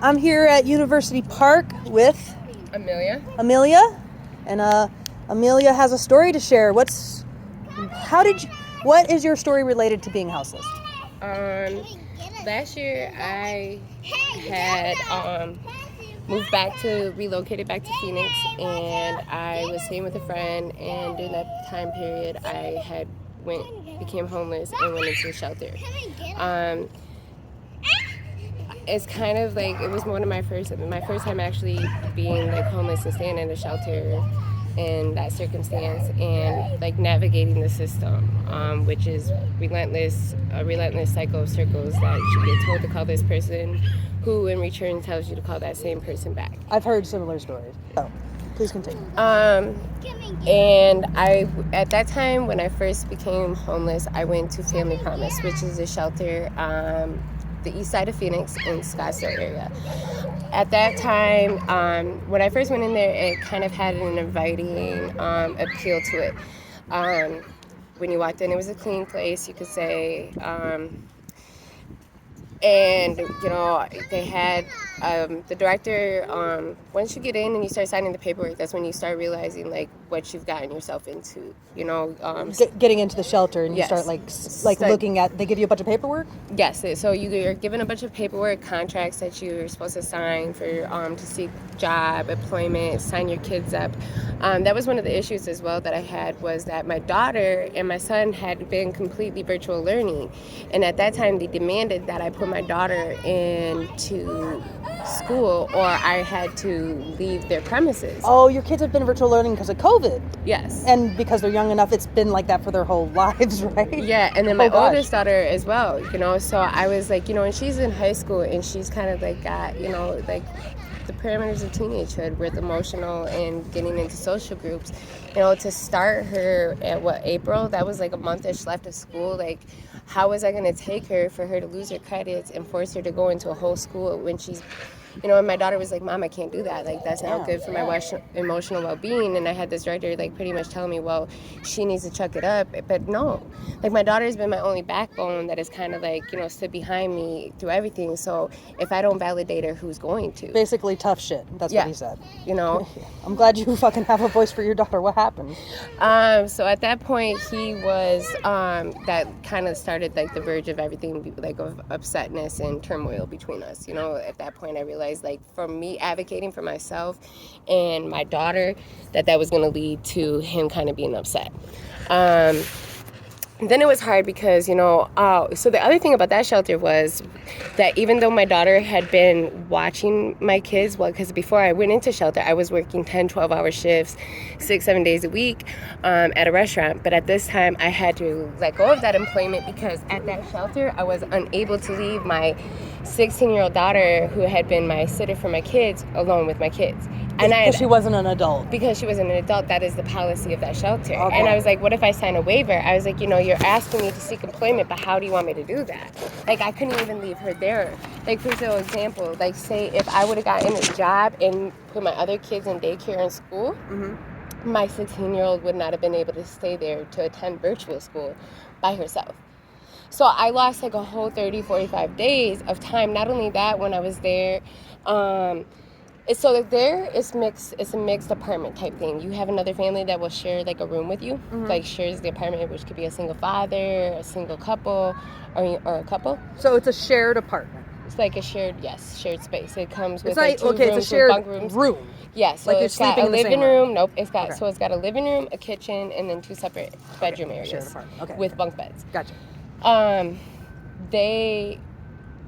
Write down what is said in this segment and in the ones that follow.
I'm here at University Park with Amelia. And Amelia has a story to share. What is your story related to being houseless? Last year I had relocated back to Phoenix, and I was staying with a friend, and during that time period I became homeless and went into a shelter. It's kind of like, it was one of my first time actually being like homeless and staying in a shelter in that circumstance, and like navigating the system, which is a relentless cycle of circles that you get told to call this person, who in return tells you to call that same person back. I've heard similar stories. So please continue. And at that time when I first became homeless, I went to Family Promise, which is a shelter the east side of Phoenix in Scottsdale area. At that time, when I first went in there, it kind of had an inviting appeal to it. When you walked in, it was a clean place, you could say. And, you know, they had the director, once you get in and you start signing the paperwork, that's when you start realizing, like, what you've gotten yourself into, you know. Getting into the shelter, and you yes. start looking at, they give you a bunch of paperwork? Yes, so you're given a bunch of paperwork, contracts that you're supposed to sign for to seek job, employment, sign your kids up. That was one of the issues as well that I had, was that my daughter and my son had been completely virtual learning. And at that time, they demanded that I put my daughter into school or I had to leave their premises. Oh, your kids have been virtual learning because of COVID. Yes. And because they're young enough, it's been like that for their whole lives, right? Yeah, and then my oldest daughter as well, you know, so I was like, you know, and she's in high school and she's kind of like got, you know, like the parameters of teenagehood with emotional and getting into social groups. You know, to start her at April, that was like a month-ish left of school. Like, how was I going to take her for her to lose her credits and force her to go into a whole school when she's, you know, and my daughter was like, Mom, I can't do that. Like, that's not good for my emotional well-being. And I had this director, like, pretty much telling me, well, she needs to chuck it up. But no. Like, my daughter's been my only backbone that is kind of, like, you know, stood behind me through everything. So if I don't validate her, who's going to? Basically tough shit. That's what he said. You know? I'm glad you fucking have a voice for your daughter. What happened? So at that point, he was, that kind of started, like, the verge of everything, like, of upsetness and turmoil between us. You know, at that point, I realized, like, for me advocating for myself and my daughter, that was going to lead to him kind of being upset. Then it was hard because, you know, so the other thing about that shelter was that even though my daughter had been watching my kids, well, because before I went into shelter, I was working 10, 12-hour shifts, 6-7 days a week at a restaurant. But at this time, I had to let go of that employment because at that shelter, I was unable to leave my 16-year-old daughter, who had been my sitter for my kids, alone with my kids. Because she wasn't an adult. Because she wasn't an adult, that is the policy of that shelter. Okay. And I was like, what if I sign a waiver? I was like, you know, you're asking me to seek employment, but how do you want me to do that? Like, I couldn't even leave her there. Like, for example, like, say if I would have gotten a job and put my other kids in daycare and school, my 16-year-old would not have been able to stay there to attend virtual school by herself. So I lost like a whole 30, 45 days of time. Not only that, when I was there, it's a mixed apartment type thing. You have another family that will share like a room with you, like shares the apartment, which could be a single father, a single couple, or a couple. So it's a shared apartment. It's like a shared space. It comes with it's two rooms, it's a shared bunk rooms. room. Yeah, so like it's got a living room. Nope, it's got Okay. so it's got a living room, a kitchen, and then two separate bedroom areas shared apartment. Okay. with bunk beds. Gotcha.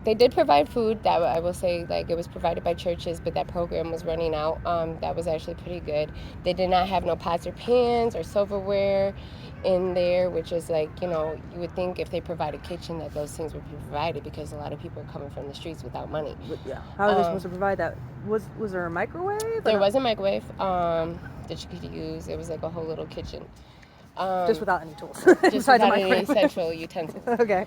They did provide food. That I will say, like, it was provided by churches, but that program was running out. That was actually pretty good. They did not have no pots or pans or silverware in there, which is like, you know, you would think if they provide a kitchen that those things would be provided, because a lot of people are coming from the streets without money. Yeah. How are they supposed to provide that? Was there a microwave? There was a microwave that you could use. It was like a whole little kitchen. Just without any tools. Just without any essential utensils. Okay.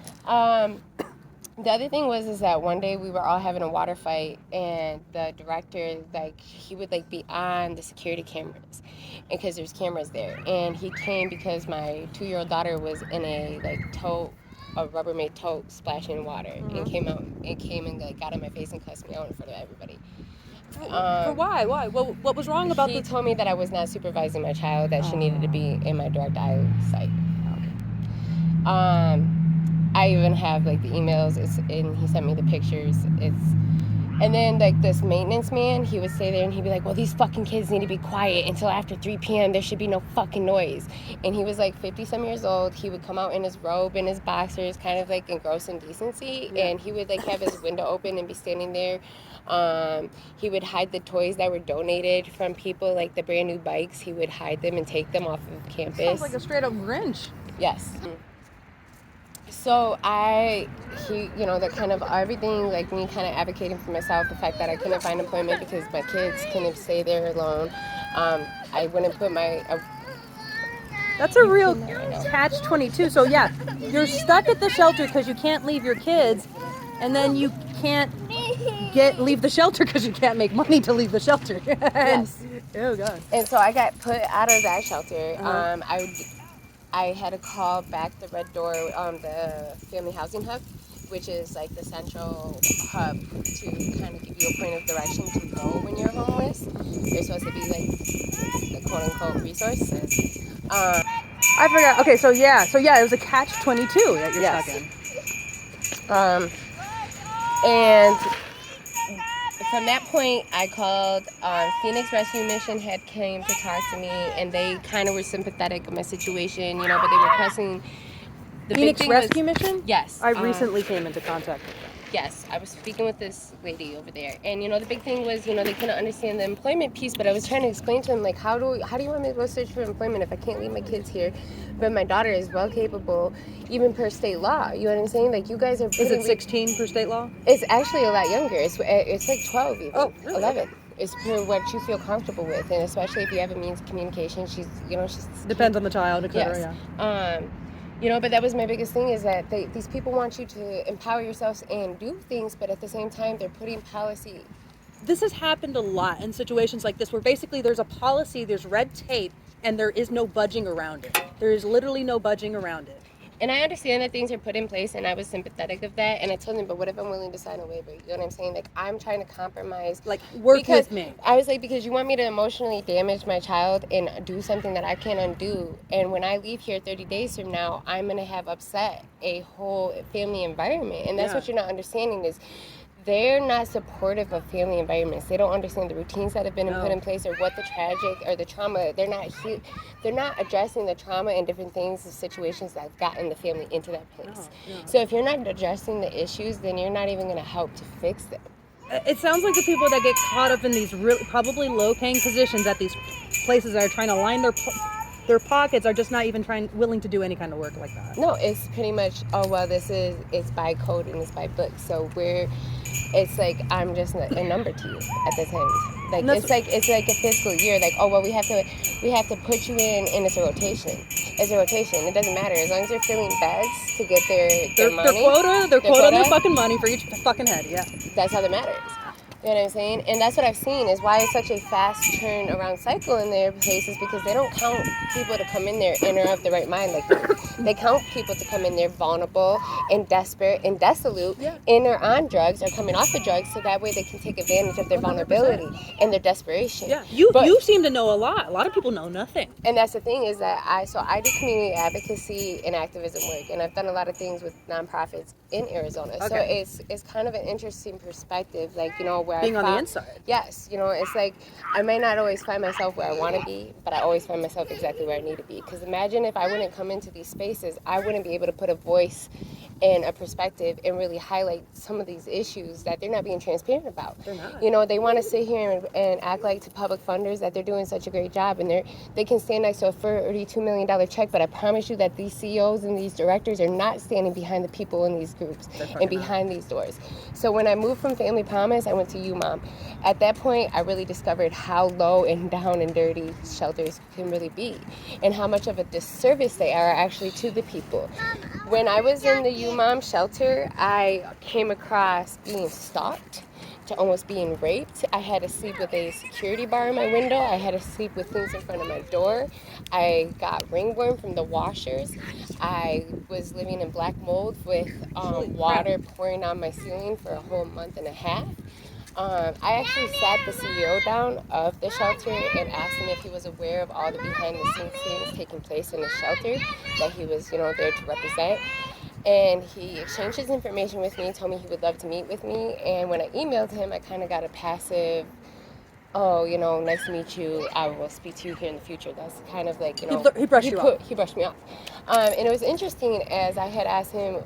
The other thing is that one day we were all having a water fight, and the director, like, he would like be on the security cameras, because there's cameras there, and he came because my 2-year-old daughter was in a like tow a Rubbermaid tote splashing in water and came and like got in my face and cussed me out in front of everybody. For why? Why? What was wrong about He told me that I was not supervising my child, that she needed to be in my direct eye sight. I even have like the emails, and he sent me the pictures. And then like this maintenance man, he would stay there and he'd be like, well, these fucking kids need to be quiet until after 3 p.m. There should be no fucking noise. And he was like 50-some years old. He would come out in his robe and his boxers, kind of like in gross indecency. Yeah. And he would like have his window open and be standing there. He would hide the toys that were donated from people, like the brand new bikes. He would hide them and take them off of campus. Sounds like a straight up Grinch. Yes. So the kind of everything, like me kind of advocating for myself, the fact that I couldn't find employment because my kids couldn't stay there alone. I wouldn't put That's a real catch-22. So yeah, you're stuck at the shelter because you can't leave your kids, and then you can't leave the shelter because you can't make money to leave the shelter. Yes. Oh God. And so I got put out of that shelter. I had to call back the Red Door, the Family Housing Hub, which is like the central hub to kind of give you a point of direction to go when you're homeless. They're supposed to be like the quote-unquote resources. I forgot. Okay, so yeah, it was a catch-22 that you're stuck in. And from that point, I called Phoenix Rescue Mission had came to talk to me, and they kind of were sympathetic of my situation, but they were pressing. The Phoenix Rescue Mission? Yes. I recently came into contact with them. Yes, I was speaking with this lady over there, and the big thing was, they couldn't understand the employment piece, but I was trying to explain to them, like, how do you want me to go search for employment if I can't leave my kids here? But my daughter is well capable, even per state law. You know what I'm saying? Like, you guys are. Is it 16 per state law? It's actually a lot younger. It's like 12 even. Oh, really? 11. It's per what you feel comfortable with, and especially if you have a means of communication. She's depends on the child, etc. Yes. Yeah. But that was my biggest thing, is that these people want you to empower yourselves and do things, but at the same time, they're putting policy. This has happened a lot in situations like this, where basically there's a policy, there's red tape, and there is no budging around it. There is literally no budging around it. And I understand that things are put in place, and I was sympathetic of that. And I told him, but what if I'm willing to sign a waiver? You know what I'm saying? Like, I'm trying to compromise. Like, work with me. I was like, because you want me to emotionally damage my child and do something that I can't undo. And when I leave here 30 days from now, I'm going to have upset a whole family environment. And that's what you're not understanding is, they're not supportive of family environments. They don't understand the routines that have been put in place, or what the tragic or the trauma. They're not addressing the trauma and different things, the situations that have gotten the family into that place. So if you're not addressing the issues, then you're not even going to help to fix them. It sounds like the people that get caught up in these probably low-paying positions at these places that are trying to line their pockets are just not even willing to do any kind of work like that. No, it's pretty much, it's by code and it's by book. So it's like, I'm just a number to you at this end. Like, it's like a fiscal year. Like, we have to put you in, and it's a rotation. It's a rotation. It doesn't matter as long as they're filling beds to get their money. Their quota, their fucking money for each fucking head. Yeah, that's how that matters. You know what I'm saying? And that's what I've seen, is why it's such a fast turn around cycle in their places, because they don't count people to come in there in or of the right mind like that. They count people to come in there vulnerable and desperate and desolate, in or on drugs or coming off of drugs, so that way they can take advantage of their 100%. Vulnerability and their desperation. Yeah, you seem to know a lot. A lot of people know nothing. And that's the thing, is that I do community advocacy and activism work, and I've done a lot of things with nonprofits in Arizona. Okay. So it's kind of an interesting perspective, like, where being on the inside. Yes, it's like, I may not always find myself where I want to be, but I always find myself exactly where I need to be. Because imagine if I wouldn't come into these spaces, I wouldn't be able to put a voice and a perspective and really highlight some of these issues that they're not being transparent about. They're not. They want to sit here and act like to public funders that they're doing such a great job, and they can stand next to a $32 million check, but I promise you that these CEOs and these directors are not standing behind the people in these groups and behind these doors. So when I moved from Family Promise, I went to UMOM. At that point, I really discovered how low and down and dirty shelters can really be, and how much of a disservice they are actually to the people. When I was in the UMOM shelter, I came across being stalked, to almost being raped. I had to sleep with a security bar in my window. I had to sleep with things in front of my door. I got ringworm from the washers. I was living in black mold with water pouring on my ceiling for a whole month and a half. I actually sat the CEO down of the shelter and asked him if he was aware of all the behind the scenes things taking place in the shelter that he was, there to represent. And he exchanged his information with me, told me he would love to meet with me. And when I emailed him, I kind of got a passive, oh, nice to meet you. I will speak to you here in the future. That's kind of like, he brushed you off. He brushed me off. And it was interesting as I had asked him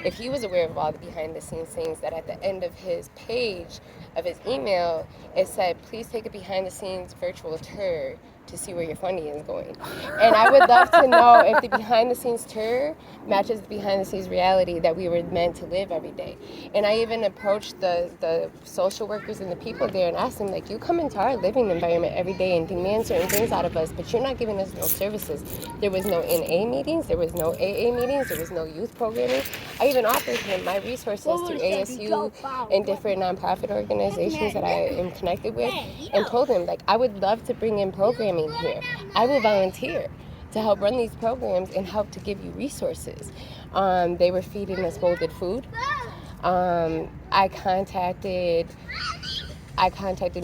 if he was aware of all the behind the scenes things, that at the end of his page of his email, it said, please take a behind the scenes virtual tour to see where your funding is going. And I would love to know if the behind the scenes tour matches the behind the scenes reality that we were meant to live every day. And I even approached the social workers and the people there and asked them, like, you come into our living environment every day and demand certain things out of us, but you're not giving us no services. There was no NA meetings, there was no AA meetings, there was no youth programming. I even offered him my resources through ASU and different nonprofit organizations that I am connected with, and told him, like, I would love to bring in programming here. I will volunteer to help run these programs and help to give you resources. They were feeding us molded food. I contacted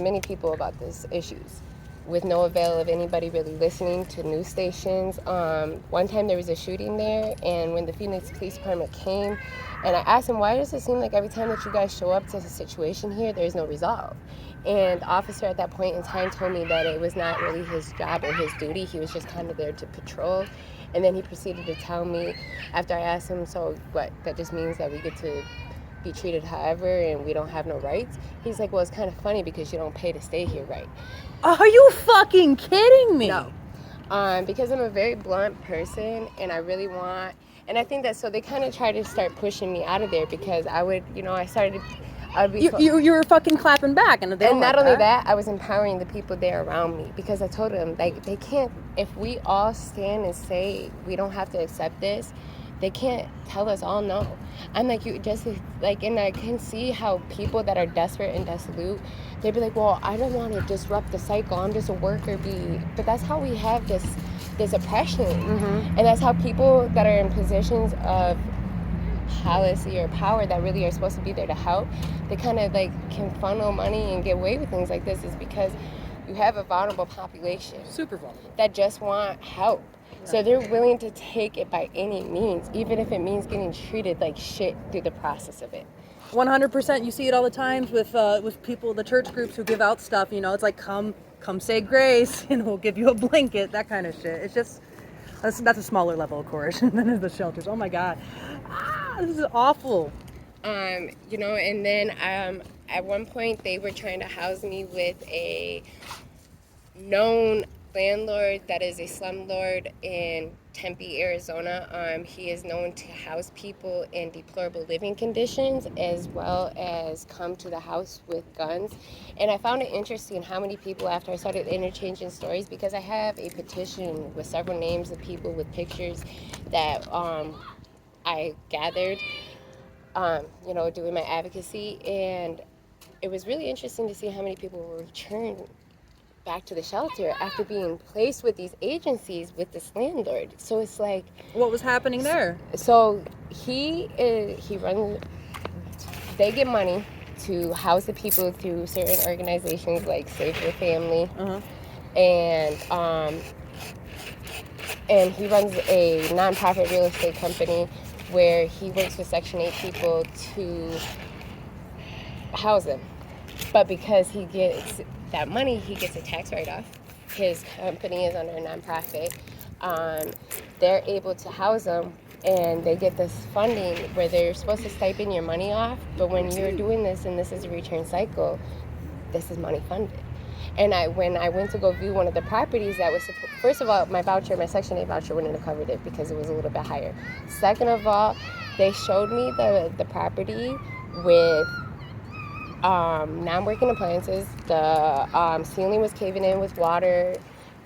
many people about these issues with no avail of anybody really listening to news stations. One time there was a shooting there, and when the Phoenix Police Department came, and I asked them, why does it seem like every time that you guys show up to the situation here, there's no resolve? And the officer at that point in time told me that it was not really his job or his duty. He was just kind of there to patrol. And then he proceeded to tell me, after I asked him, so what, that just means that we get to be treated however and we don't have no rights? He's like, well, it's kind of funny because you don't pay to stay here, right? Are you fucking kidding me? No. Because I'm a very blunt person and I really want, and I think that, so they kind of try to start pushing me out of there because I would, I started, you were fucking clapping back, and not only that, I was empowering the people there around me because I told them, like, they can't, if we all stand and say we don't have to accept this, they can't tell us all no. I'm like, you just, like, and I can see how people that are desperate and dissolute, they'd be like, well, I don't want to disrupt the cycle, I'm just a worker bee. But that's how we have this oppression. Mm-hmm. And that's how people that are in positions of policy or power that really are supposed to be there to help, they kind of like can funnel money and get away with things like this, is because you have a vulnerable population, super vulnerable, that just want help. So they're willing to take it by any means, even if it means getting treated like shit through the process of it. 100%. You see it all the times with people, the church groups who give out stuff. It's like, come say grace, and we'll give you a blanket, that kind of shit. It's just, that's a smaller level of coercion than the shelters. Oh my God, this is awful. And then at one point they were trying to house me with a known landlord that is a slumlord in Tempe, Arizona. He is known to house people in deplorable living conditions, as well as come to the house with guns. And I found it interesting how many people, after I started interchanging stories, because I have a petition with several names of people with pictures that I gathered, doing my advocacy, and it was really interesting to see how many people were returned back to the shelter after being placed with these agencies with this landlord. So it's like, what was happening there? So he runs, they get money to house the people through certain organizations like Save Your Family. Uh-huh. And he runs a nonprofit real estate company where he works with Section 8 people to house them. But because he gets that money, he gets a tax write-off. His company is under a nonprofit. They're able to house them, and they get this funding where they're supposed to stipend your money off, but when you're doing this and this is a return cycle, this is money funded. And when I went to go view one of the properties that was, first of all, my Section 8 voucher wouldn't have covered it because it was a little bit higher. Second of all, they showed me the property with non-working appliances. The ceiling was caving in with water.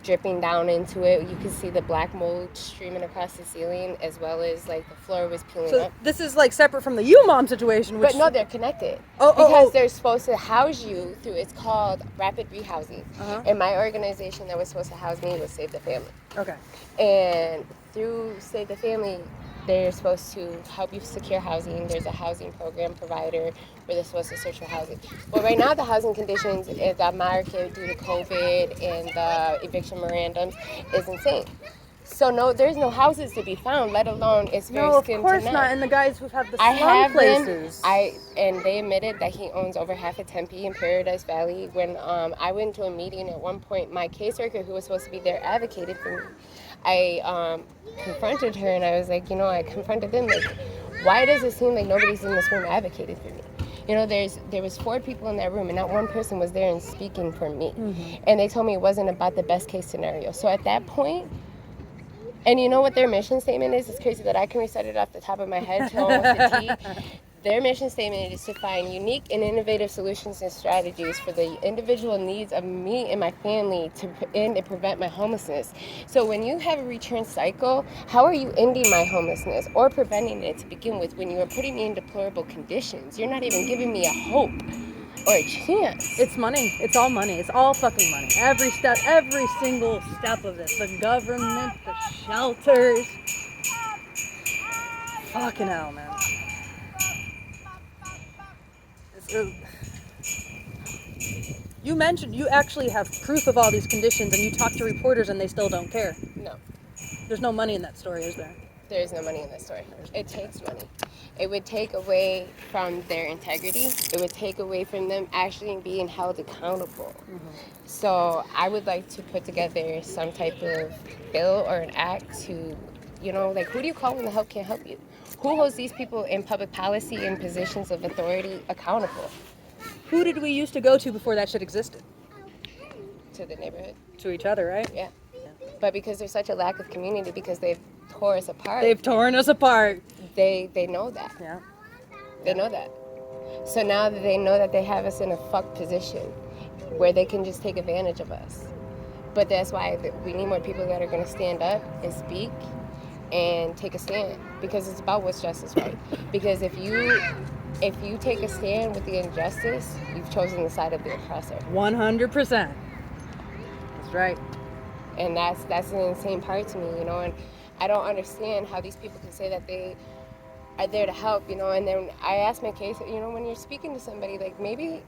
dripping down into it. You could see the black mold streaming across the ceiling, as well as like the floor was peeling So up. this is like separate from the U-Mom situation, which... But no, they're connected. Because they're supposed to house you through, it's called rapid rehousing. And my organization that was supposed to house me was Save the Family. Okay. And through Save the Family, they're supposed to help you secure housing. There's a housing program provider where they're supposed to search for housing. Well, right now the housing conditions in the market due to COVID and the eviction memorandums is insane. So no, there's no houses to be found, let alone it's very No, of slim course to none. not. And the guys who have the I slum have places. and they admitted that he owns over half of Tempe and Paradise Valley. When I went to a meeting at one point, my caseworker who was supposed to be there advocated for me. I confronted her and I was like, I confronted them like, why does it seem like nobody's in this room advocating for me? There was 4 people in that room and not one person was there and speaking for me. And they told me it wasn't about the best case scenario. So at that point, and you know what their mission statement is? It's crazy that I can recite it off the top of my head to almost a T. Their mission statement is to find unique and innovative solutions and strategies for the individual needs of me and my family to end and prevent my homelessness. So when you have a return cycle, how are you ending my homelessness or preventing it to begin with when you are putting me in deplorable conditions? You're not even giving me a hope or a chance. It's money. It's all money. It's all fucking money. Every step, every single step of it. The government, the shelters. Fucking hell, man. You mentioned you actually have proof of all these conditions and you talk to reporters and they still don't care. No. There's no money in that story, is there? There is no money in this story. It takes money. It would take away from their integrity. It would take away from them actually being held accountable. So I would like to put together some type of bill or an act to, like, who do you call when the help can't help you? Who holds these people in public policy and positions of authority accountable? Who did we used to go to before that shit existed? To the neighborhood. To each other, right? Yeah. But because there's such a lack of community, because they've tore us apart. They've torn us apart. They know that. Yeah. They know that. So now that they know that they have us in a fucked position where they can just take advantage of us. But that's why we need more people that are going to stand up and speak and take a stand, because it's about what's just is right. Because if you take a stand with the injustice, you've chosen the side of the oppressor. 100%. That's right. And that's an insane part to me, and I don't understand how these people can say that they are there to help, and then I ask my case, when you're speaking to somebody, like, maybe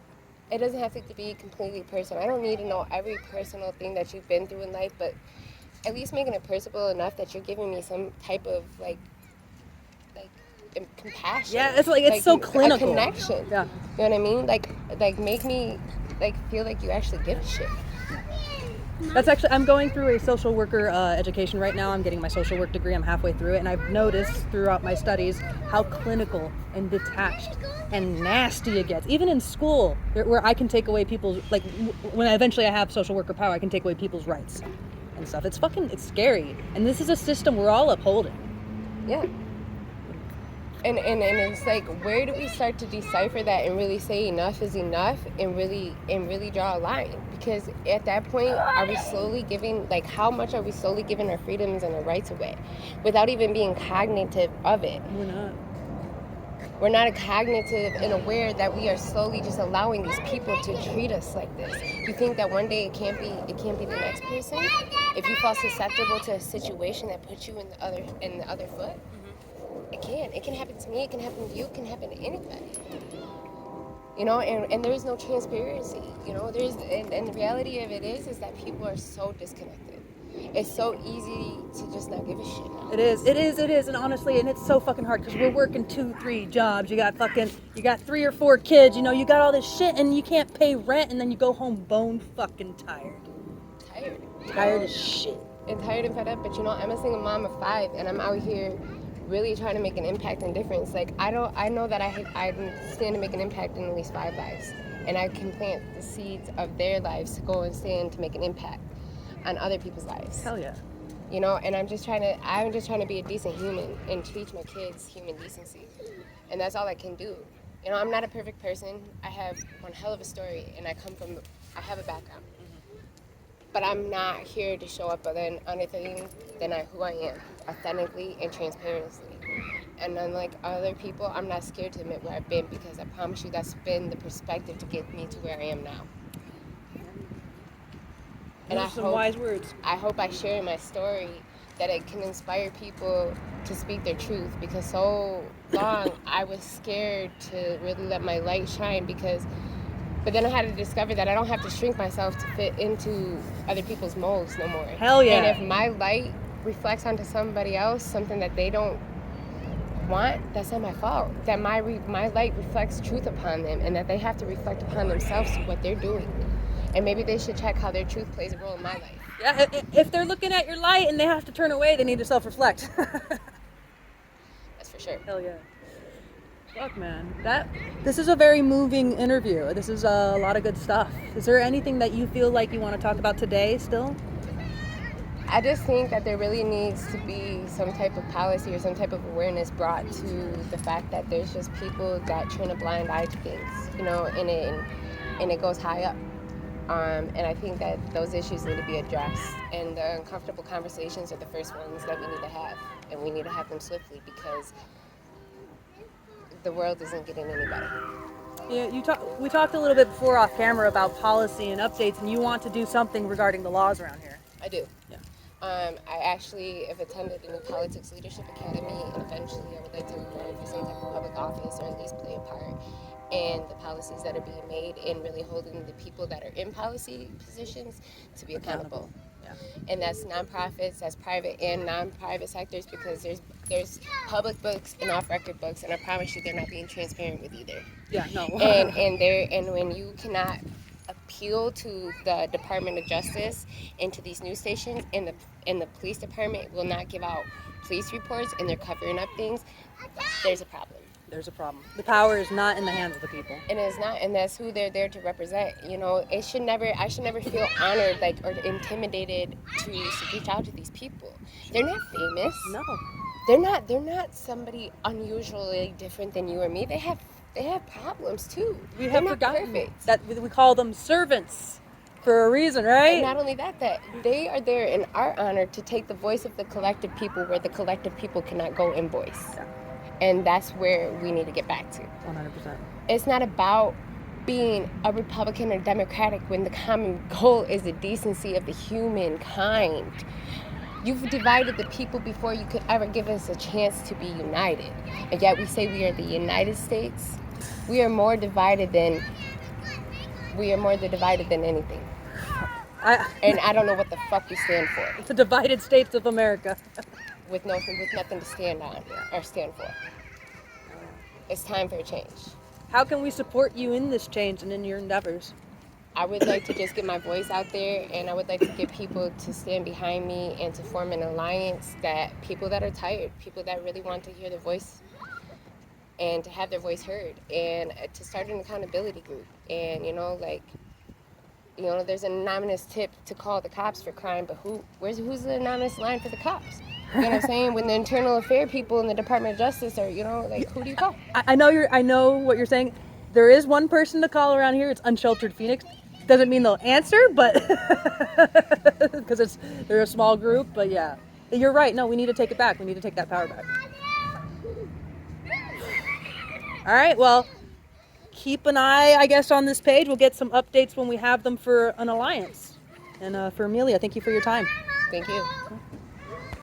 it doesn't have to be completely personal. I don't need to know every personal thing that you've been through in life, but at least making it personable enough that you're giving me some type of like compassion. Yeah, it's like it's so clinical. A connection. Yeah. You know what I mean? Like make me feel like you actually give a shit. That's actually, I'm going through a social worker education right now. I'm getting my social work degree. I'm halfway through it, and I've noticed throughout my studies how clinical and detached and nasty it gets. Even in school, where I can take away people's, like, when eventually I have social worker power, I can take away people's rights and stuff. It's scary. And this is a system we're all upholding. Yeah. And it's like, where do we start to decipher that and really say enough is enough and really draw a line? Because at that point, are we slowly giving, like, how much are we slowly giving our freedoms and our rights away without even being cognitive of it? We're not. We're not cognitive and aware that we are slowly just allowing these people to treat us like this. You think that one day it can't be the next person? If you fall susceptible to a situation that puts you in the other foot? It can happen to me, it can happen to you, it can happen to anybody. And there's no transparency, and the reality of it is that people are so disconnected. It's so easy to just not give a shit now. It is, and honestly, and it's so fucking hard because we're working 2-3 jobs. You got 3 or 4 kids, you got all this shit, and you can't pay rent, and then you go home bone fucking tired. Tired as shit. And tired and fed up, but I'm a single mom of 5, and I'm out here really trying to make an impact and difference. Like, I know that I stand to make an impact in at least 5 lives, and I can plant the seeds of their lives to go and stand to make an impact on other people's lives. Hell yeah. And I'm just trying to be a decent human and teach my kids human decency, and that's all I can do. I'm not a perfect person. I have one hell of a story, and I have a background. but I'm not here to show up on anything than who I am, authentically and transparently. And unlike other people, I'm not scared to admit where I've been, because I promise you that's been the perspective to get me to where I am now. And Those are some wise words. I hope by sharing my story that it can inspire people to speak their truth, because so long I was scared to really let my light shine, but then I had to discover that I don't have to shrink myself to fit into other people's molds no more. Hell yeah. And if my light reflects onto somebody else something that they don't want, that's not my fault. That my light reflects truth upon them, and that they have to reflect upon themselves what they're doing. And maybe they should check how their truth plays a role in my life. Yeah, if they're looking at your light and they have to turn away, they need to self-reflect. That's for sure. Hell yeah. Fuck, man. This is a very moving interview. This is a lot of good stuff. Is there anything that you feel like you want to talk about today still? I just think that there really needs to be some type of policy or some type of awareness brought to the fact that there's just people that turn a blind eye to things, and it goes high up. And I think that those issues need to be addressed, and the uncomfortable conversations are the first ones that we need to have, and we need to have them swiftly, because the world isn't getting any better. Yeah, we talked a little bit before off camera about policy and updates, and you want to do something regarding the laws around here. I do. Yeah. I actually have attended a new politics leadership academy, and eventually I would like to run for some type of public office, or at least play a part in the policies that are being made, and really holding the people that are in policy positions to be accountable. Yeah. And that's nonprofits, that's private and non-private sectors, because there's public books and off-record books, and I promise you they're not being transparent with either. Yeah, no. and when you cannot appeal to the Department of Justice and to these news stations, and the police department will not give out police reports, and they're covering up things, there's a problem. There's a problem. The power is not in the hands of the people. And it's not, and that's who they're there to represent. I should never feel honored, or intimidated to reach out to these people. They're not famous. No. They're not somebody unusually different than you or me. They have problems too. We have forgotten that we call them servants for a reason, right? And not only that they are there in our honor to take the voice of the collective people where the collective people cannot go and voice. Yeah. And that's where we need to get back to. 100%. It's not about being a Republican or Democratic when the common goal is the decency of the humankind. You've divided the people before you could ever give us a chance to be united. And yet we say we are the United States. We are more divided than anything. And I don't know what the fuck we stand for. The divided states of America. With nothing to stand on or stand for. It's time for a change. How can we support you in this change and in your endeavors? I would like to just get my voice out there, and I would like to get people to stand behind me and to form an alliance, that people that are tired, people that really want to hear their voice and to have their voice heard, and to start an accountability group. And there's an anonymous tip to call the cops for crime, but who's the anonymous line for the cops? You know what I'm saying? When the internal affair people in the Department of Justice are, who do you call? I know what you're saying. There is one person to call around here. It's Unsheltered Phoenix. Doesn't mean they'll answer, but because they're a small group. But yeah, you're right. No, we need to take it back. We need to take that power back. All right. Well, keep an eye, I guess, on this page. We'll get some updates when we have them for an alliance. And for Amelia, thank you for your time. Thank you.